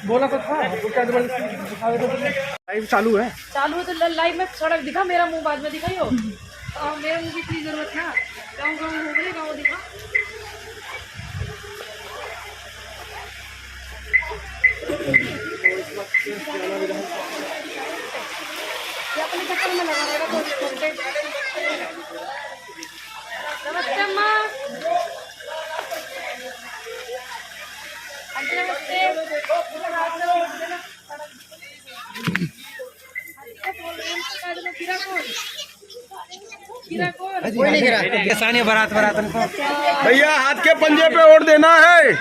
बोला तो था, तो क्या जबरदस्ती दिखा रहे थे? लाइव चालू है तो लाइव में सड़क दिखा, मेरा मुंह बाद में दिखाई हो। मेरे मुंह की इतनी जरूरत है? गाँव गाँव हो गए, गाँव दिखा। अपने चक्कर में लगा रहेगा। नमस्ते अम्मा। कोई नहीं गिरा। किसानी बारात भैया हाथ के पंजे पे वोट देना है।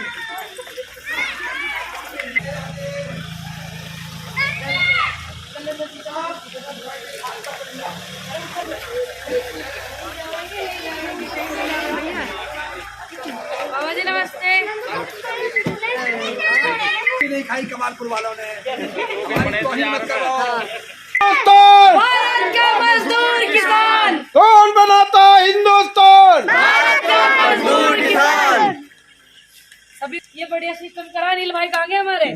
बाबा जी नमस्ते। नहीं खाई कमालपुर वालों ने। भारत का मजदूर किसान कौन बनाता हिंदुस्तान? भारत का मजदूर किसान। सभी ये बढ़िया सिस्टम करा नील भाई, कहाँ गए हमारे?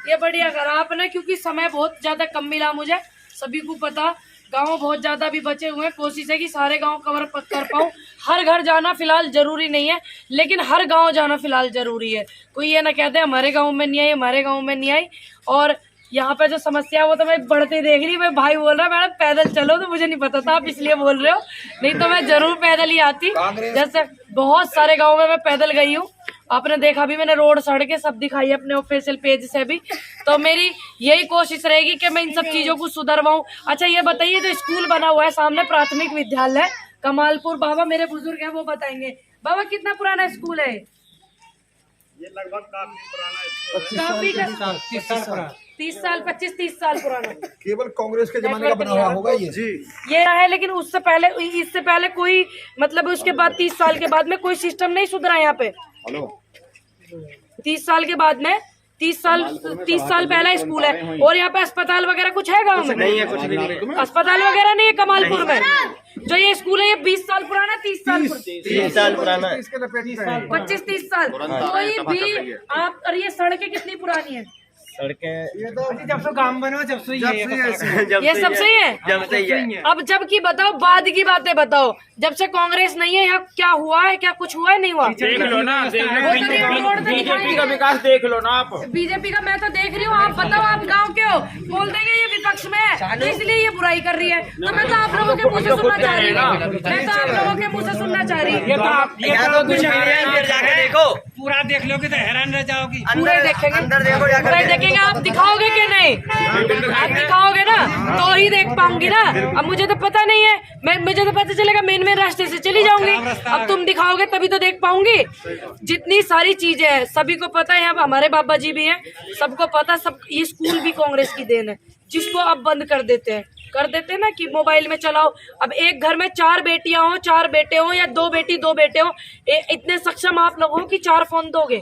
ये बढ़िया करा आपने, क्योंकि समय बहुत ज्यादा कम मिला मुझे। सभी को पता गांव बहुत ज्यादा भी बचे हुए हैं। कोशिश है कि सारे गांव कवर कर पाऊँ। हर घर जाना फिलहाल जरूरी नहीं है, लेकिन हर गांव जाना फिलहाल जरूरी है। कोई ये ना कहते हमारे गांव में नहीं आई, हमारे गांव में नहीं आई। और यहाँ पे जो समस्या है वो तो मैं बढ़ते देख रही। मैं भाई बोल रहा मैडम पैदल चलो, तो मुझे नहीं पता था आप इसलिए बोल रहे हो, नहीं तो मैं जरूर पैदल ही आती। जैसे बहुत सारे गाँव में मैं पैदल गई हूँ, आपने देखा भी, मैंने रोड सड़कें सब दिखाई अपने ऑफिशियल पेज से भी। तो मेरी यही कोशिश रहेगी कि मैं इन सब चीजों को सुधरवाऊं। अच्छा ये बताइए, जो स्कूल बना हुआ है सामने प्राथमिक विद्यालय कमालपुर, बाबा मेरे बुजुर्ग हैं वो बताएंगे। बाबा कितना पुराना स्कूल है? ये लगभग काफी पुराना है। काफी 30 साल 25-30 साल पुराना। केवल कांग्रेस के जमाने का बना हुआ होगा ये जी। ये है, लेकिन उससे पहले, इससे पहले कोई मतलब उसके बाद 30 साल के बाद में कोई सिस्टम नहीं सुधरा यहाँ पे। 30 साल के बाद में 30 साल पहला स्कूल है। और यहाँ पे अस्पताल वगैरह कुछ है गाँव में? नहीं है, कुछ भी नहीं। अस्पताल वगैरह नहीं है कमालपुर में। जो ये स्कूल है ये 20 साल पुराना, 30 साल पुराना है, 25-30 साल। कोई भी आप, और ये सड़कें कितनी पुरानी है? सड़कें जब से काम बना जब से ये सब सही है। अब जब की बताओ, बाद की बातें बताओ। जब से कांग्रेस नहीं है यहाँ क्या हुआ है? क्या कुछ हुआ है? नहीं हुआ? देख लो ना, बीजेपी का विकास देख लो ना आप। बीजेपी का मैं तो देख रही हूँ, आप बताओ, आप गांव के हो, बोल देंगे ये विपक्ष में है तो इसलिए ये बुराई कर रही है। तो मैं तो आप लोगों के मुँह से सुनना चाह रही हूँ, मैं तो आप लोगों के मुँह से सुनना चाह रही हूँ। जाके देखो, पूरा देख लोगे तो हैरान रह जाओगे। पूरे देखेंगे, अंदर देखो, जाकर देखेंगे। आप दिखाओगे कि नहीं? आप दिखाओगे ना तो ही देख पाऊंगी ना। अब मुझे तो पता नहीं है, मुझे तो पता चलेगा मेन रास्ते से चली जाऊंगी। अब तुम दिखाओगे तभी तो देख पाऊंगी। जितनी सारी चीजें हैं सभी को पता है, अब हमारे बाबा जी भी हैं, सबको पता। सब ये स्कूल भी कांग्रेस की देन है, जिसको अब बंद कर देते हैं ना कि मोबाइल में चलाओ। अब एक घर में 4 बेटियां हो, 4 बेटे हो, या 2 बेटी 2 बेटे हो, इतने सक्षम आप लोग हो कि 4 फोन दोगे?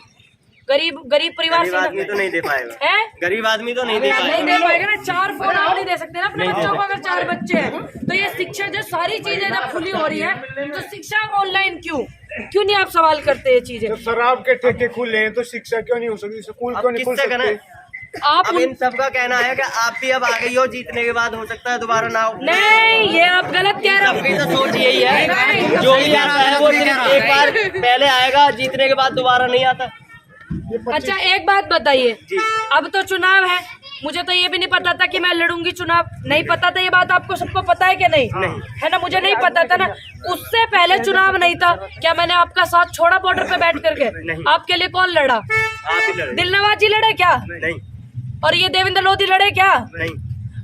गरीब परिवार से आदमी तो नहीं दे पाएगा है, गरीब आदमी तो नहीं दे पाएगा ना। 4 फोन आप नहीं दे सकते ना अपने बच्चों को, अगर 4 बच्चे हैं तो। ये शिक्षा जो सारी चीजें जब खुली हो रही है तो शिक्षा ऑनलाइन क्यों नहीं आप सवाल करते ये चीजें? जब शराब के ठेके खुले हैं तो शिक्षा क्यों नहीं हो सकती? स्कूल क्यों नहीं खुल सकते? आप अब इन सबका कहना है कि आप भी अब आ गई हो, जीतने के बाद हो सकता है दोबारा ना हो। नहीं, ये आप गलत कह रहे हो। सबकी तो सोच यही है, जो भी आता है वो सिर्फ एक बार पहले आएगा, जीतने के बाद दोबारा नहीं आता। अच्छा एक बात बताइए, अब तो चुनाव है, मुझे तो ये भी नहीं पता था कि मैं लड़ूंगी चुनाव, नहीं पता था। ये बात आपको सबको पता है कि नहीं? है ना, मुझे नहीं पता था ना। उससे पहले चुनाव नहीं था क्या मैंने आपका साथ छोड़ा बॉर्डर पे बैठ करके? आपके लिए कौन लड़ा? दिल नवाज जी लड़े क्या? नहीं। और ये देवेंद्र लोधी लड़े क्या? नहीं।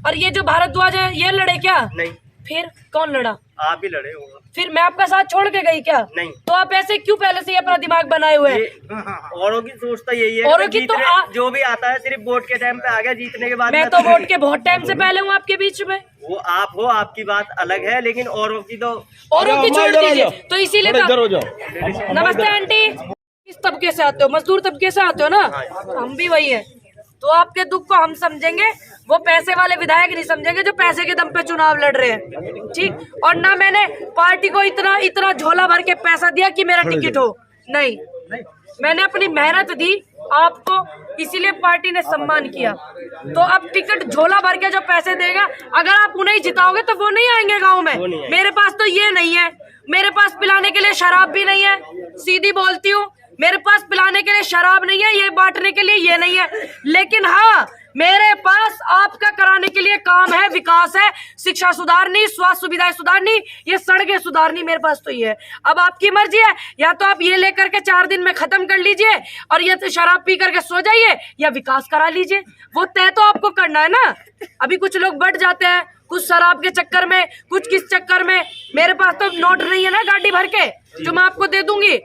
और ये जो भारद्वाज है ये लड़े क्या? नहीं। फिर कौन लड़ा? आप ही लड़े हो। फिर मैं आपका साथ छोड़ के गई क्या? नहीं। तो आप ऐसे क्यों पहले से अपना दिमाग बनाए हुए हैं? औरों की सोच तो यही है, औरों की तो जो भी आता है सिर्फ वोट के टाइम पे आ गया, जीतने के बाद मैं तो वोट के बहुत टाइम से पहले हूँ आपके बीच में। वो आप हो, आपकी बात अलग है, लेकिन औरों की तो औरों की छोड़ दीजिए। तो इसीलिए नमस्ते आंटी, किस तबके से आते हो? मजदूर तबके से आते हो ना? हम भी वही है। तो आपके दुख को हम समझेंगे, वो पैसे वाले विधायक नहीं समझेंगे जो पैसे के दम पे चुनाव लड़ रहे हैं, ठीक। और ना मैंने पार्टी को इतना झोला भर के पैसा दिया कि मेरा टिकट हो, नहीं। मैंने अपनी मेहनत दी, आपको इसीलिए पार्टी ने सम्मान किया। तो अब टिकट झोला भर के जो पैसे देगा, अगर आप उन्हें जिताओगे तो वो नहीं आएंगे गाँव में। मेरे पास तो ये नहीं है, मेरे पास पिलाने के लिए शराब भी नहीं है, सीधी बोलती हूँ, मेरे पास पिलाने के लिए शराब नहीं है, ये बांटने के लिए ये नहीं है। लेकिन हाँ, मेरे पास आपका कराने के लिए काम है, विकास है, शिक्षा सुधारनी, स्वास्थ्य सुविधाएं सुधारनी, ये सड़कें सुधारनी, मेरे पास तो ये है। अब आपकी मर्जी है, या तो आप ये लेकर के 4 दिन में खत्म कर लीजिए और ये तो शराब पी करके सो जाइए, या विकास करा लीजिए। वो तय तो आपको करना है ना। अभी कुछ लोग बढ़ जाते हैं, कुछ शराब के चक्कर में, कुछ किस चक्कर में। मेरे पास तो नोट नहीं है ना गाड़ी भर के जो मैं आपको दे दूंगी।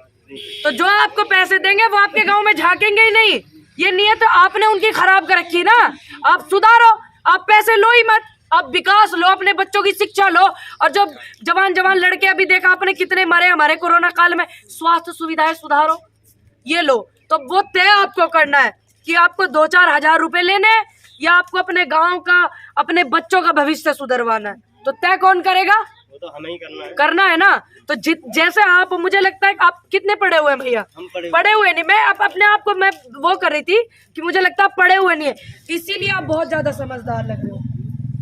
तो जो आपको पैसे देंगे वो आपके गांव में झांकेंगे ही नहीं। ये नीयत आपने उनकी खराब कर रखी ना। आप सुधारो, आप पैसे लो ही मत, आप विकास लो, अपने बच्चों की शिक्षा लो। और जो जवान लड़के अभी देखा आपने कितने मरे हमारे कोरोना काल में, स्वास्थ्य सुविधाएं सुधारो, ये लो। तो वो तय आपको करना है कि आपको 2-4 हजार रुपए लेने हैं या आपको अपने गाँव का, अपने बच्चों का भविष्य सुधरवाना है। तो तय कौन करेगा? वो तो हमें ही करना है ना। तो जैसे आप, मुझे लगता है कि आप कितने पढ़े हुए हैं भैया? पढ़े हुए नहीं। मैं अपने आप को मैं वो कर रही थी कि मुझे लगता है आप पढ़े हुए नहीं है, इसीलिए आप बहुत ज्यादा समझदार लग रहे हो,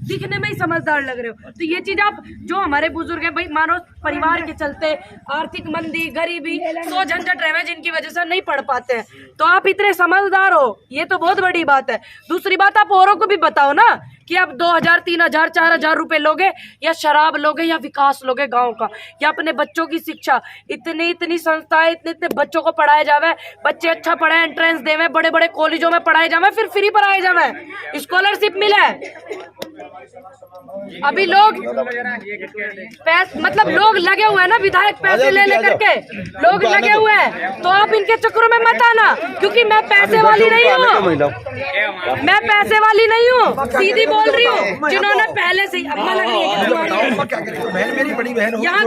दिखने में ही समझदार लग रहे हो। तो ये चीज आप, जो हमारे बुजुर्ग हैं भाई, मानो परिवार के चलते आर्थिक मंदी, गरीबी, 100 झंझट रहे हैं जिनकी वजह से नहीं पढ़ पाते हैं, तो आप इतने समझदार हो, ये तो बहुत बड़ी बात है। दूसरी बात, आप औरों को भी बताओ ना कि आप 2,000, 3,000, 4,000 रुपए लोगे, या शराब लोगे, या विकास लोगे गांव का, या अपने बच्चों की शिक्षा। इतनी संस्थाएं, इतने बच्चों को पढ़ाया जावे, बच्चे अच्छा पढ़े, एंट्रेंस देवे, बड़े बड़े कॉलेजों में पढ़ाए जावे, फिर फ्री पढ़ाए जावे, स्कॉलरशिप मिले। अभी लोग मतलब लोग लगे हुए हैं ना, विधायक पैसे ले लेकर के लोग लगे हुए हैं। तो आप इनके चक्करों में मत आना, क्योंकि मैं पैसे वाली नहीं हूँ, मैं पैसे वाली नहीं हूँ, सीधी बोल रही हूँ। जिन्होंने पहले से यहाँ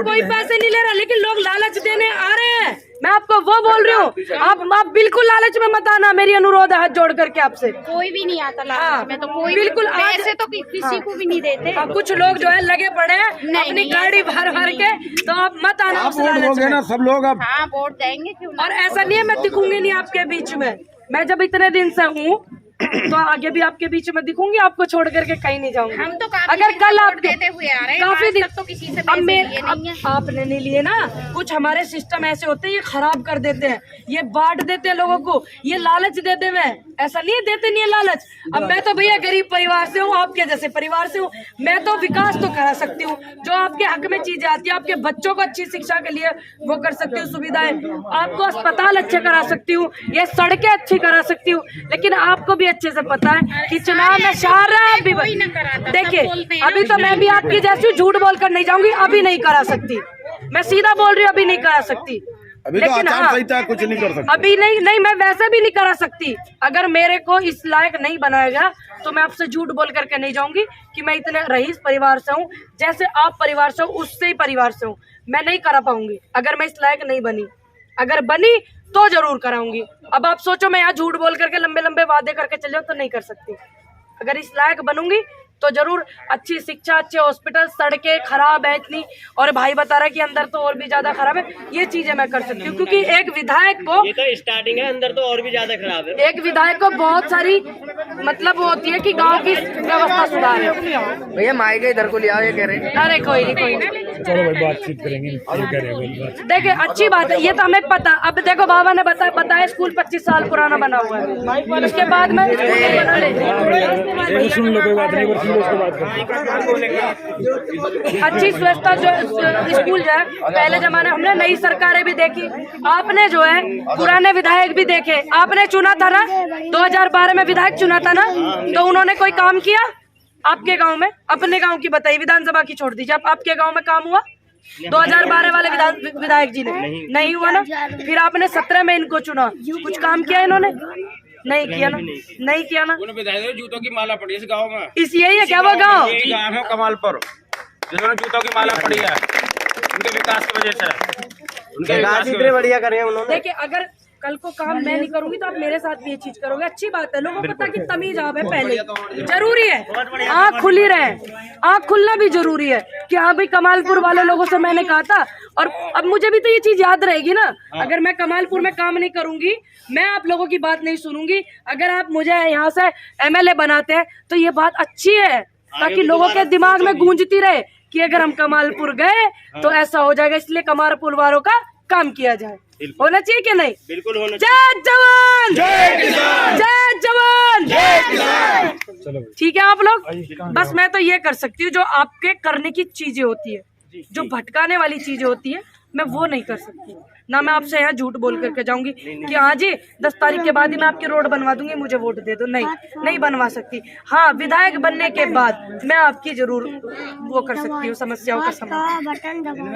कोई पैसे नहीं ले रहा, लेकिन लोग लालच देने आ रहे हैं। मैं आपको वो बोल रही हूँ, आप बिल्कुल लालच में मत आना, मेरी अनुरोध है हाथ जोड़ करके आपसे। कोई भी नहीं आता लालच में, तो कोई बिल्कुल पैसे तो किसी को भी नहीं देते। कुछ लोग जो है लगे पड़े हैं अपनी गाड़ी भर भर के, तो आप मत आना उस लालच में। ना सब लोग अब हाँ, वोट देंगे क्यों ना। और ऐसा नहीं है मैं दिखूंगी नहीं आपके बीच में, मैं जब इतने दिन से हूँ तो आगे भी आपके बीच में दिखूंगी, आपको छोड़ करके कहीं नहीं जाऊंगी। हम तो अगर कल आप देते हुए आ रहे हैं, काफी दिन तो किसी से पैसे लिए नहीं है। आपने नहीं लिए ना, कुछ हमारे सिस्टम ऐसे होते हैं, ये खराब कर देते हैं, ये बांट देते हैं लोगों को, ये लालच देते हैं। ऐसा नहीं है देते नहीं है लालच। अब मैं तो भैया गरीब परिवार से हूँ, आपके जैसे परिवार से हूँ, मैं तो विकास तो करा सकती हूँ, जो आपके हक में चीजें आती है, आपके बच्चों को अच्छी शिक्षा के लिए वो कर सकती हूँ, सुविधाएं, आपको अस्पताल अच्छे करा सकती हूँ, ये सड़कें अच्छी करा सकती हूँ। लेकिन आपको भी अच्छे से पता है कि चुनाव में शहर भी, देखिए अभी तो मैं भी आपकी जैसी झूठ बोलकर नहीं जाऊंगी, अभी नहीं करा सकती, मैं सीधा बोल रही हूँ, अभी नहीं करा सकती। अभी तो आचार संहिता कुछ नहीं कर सकती, अभी नहीं, मैं वैसे भी नहीं करा सकती। अगर मेरे को इस लायक नहीं बनाएगा तो मैं आपसे झूठ बोल करके नहीं जाऊंगी कि मैं इतने रईस परिवार से हूँ, जैसे आप परिवार से हो उससे ही परिवार से हूँ, मैं नहीं करा पाऊंगी अगर मैं इस लायक नहीं बनी। अगर बनी तो जरूर कराऊंगी। अब आप सोचो मैं यहाँ झूठ बोल करके लंबे लंबे वादे करके चले जाऊँ तो नहीं कर सकती। अगर इस लायक बनूंगी तो जरूर अच्छी शिक्षा, अच्छे हॉस्पिटल, सड़कें खराब है इतनी, और भाई बता रहा है कि अंदर तो और भी ज्यादा खराब है, ये चीजें मैं कर सकती हूँ। क्योंकि एक विधायक को, ये तो स्टार्टिंग है, अंदर तो और भी ज्यादा खराब है। एक विधायक को बहुत सारी मतलब वो होती है कि गांव की व्यवस्था सुधारे। भैया माइक इधर को ले आओ, ये कह रहे हैं। अरे कोई नहीं, चलो भाई बातचीत करेंगे। देखिए अच्छी बात है, ये तो हमें पता। अब देखो बाबा ने बताया स्कूल 25 साल पुराना बना हुआ है, उसके बाद में सुन लो, कोई बात नहीं, उसके बाद अच्छी स्वच्छता जो स्कूल जो है पहले जमाने, हमने नई सरकारें भी देखी, आपने जो है पुराने विधायक भी देखे। आपने चुना था ना 2012 में विधायक चुना था ना, तो उन्होंने कोई काम किया आपके गांव में? अपने गांव की बताइए, विधानसभा की छोड़ दीजिए, आपके गांव में काम हुआ 2012 वाले विधायक जी ने? नहीं हुआ ना। फिर आपने 17 में इनको चुना, कुछ काम किया इन्होंने? नहीं किया ना, नहीं किया ना। जूतों की माला पड़ी इस गाँव में, इस यही है क्या वो गाँव? गाँव है कमालपुर, जिन्होंने जूतों की माला पड़ी है उनके विकास की वजह से, उनके विकास इतने बढ़िया करे उन्होंने। देखिए कल को काम मैं नहीं करूंगी तो आप मेरे साथ भी ये चीज करोगे, अच्छी बात है। लोगों को पता कि तमीज आप है पहले जरूरी है, आँख खुली रहे, आँख खुलना भी जरूरी है कि हाँ भाई कमालपुर वाले लोगों से मैंने कहा था। और अब मुझे भी तो ये चीज याद रहेगी ना, अगर मैं कमालपुर में काम नहीं करूंगी, मैं आप लोगों की बात नहीं सुनूंगी, अगर आप मुझे यहाँ से MLA बनाते हैं तो ये बात अच्छी है, ताकि लोगों के दिमाग में गूंजती रहे कि अगर हम कमालपुर गए तो ऐसा हो जाएगा, इसलिए कमालपुर वालों का काम किया जाए। होना चाहिए कि नहीं? बिल्कुल होना जय जवान जय किसान, जय जवान जय किसान। चलो ठीक है आप लोग, बस मैं तो ये कर सकती हूँ जो आपके करने की चीजें होती है, जो भटकाने वाली चीजें होती है मैं वो नहीं कर सकती। ना मैं आपसे यहाँ झूठ बोल करके जाऊंगी कि हाँ जी 10 तारीख के बाद ही मैं आपकी रोड बनवा दूंगी, मुझे वोट दे दो, नहीं बनवा सकती। हाँ, विधायक बनने के बाद मैं आपकी जरूर वो कर सकती हूँ, समस्याओं का समाधान।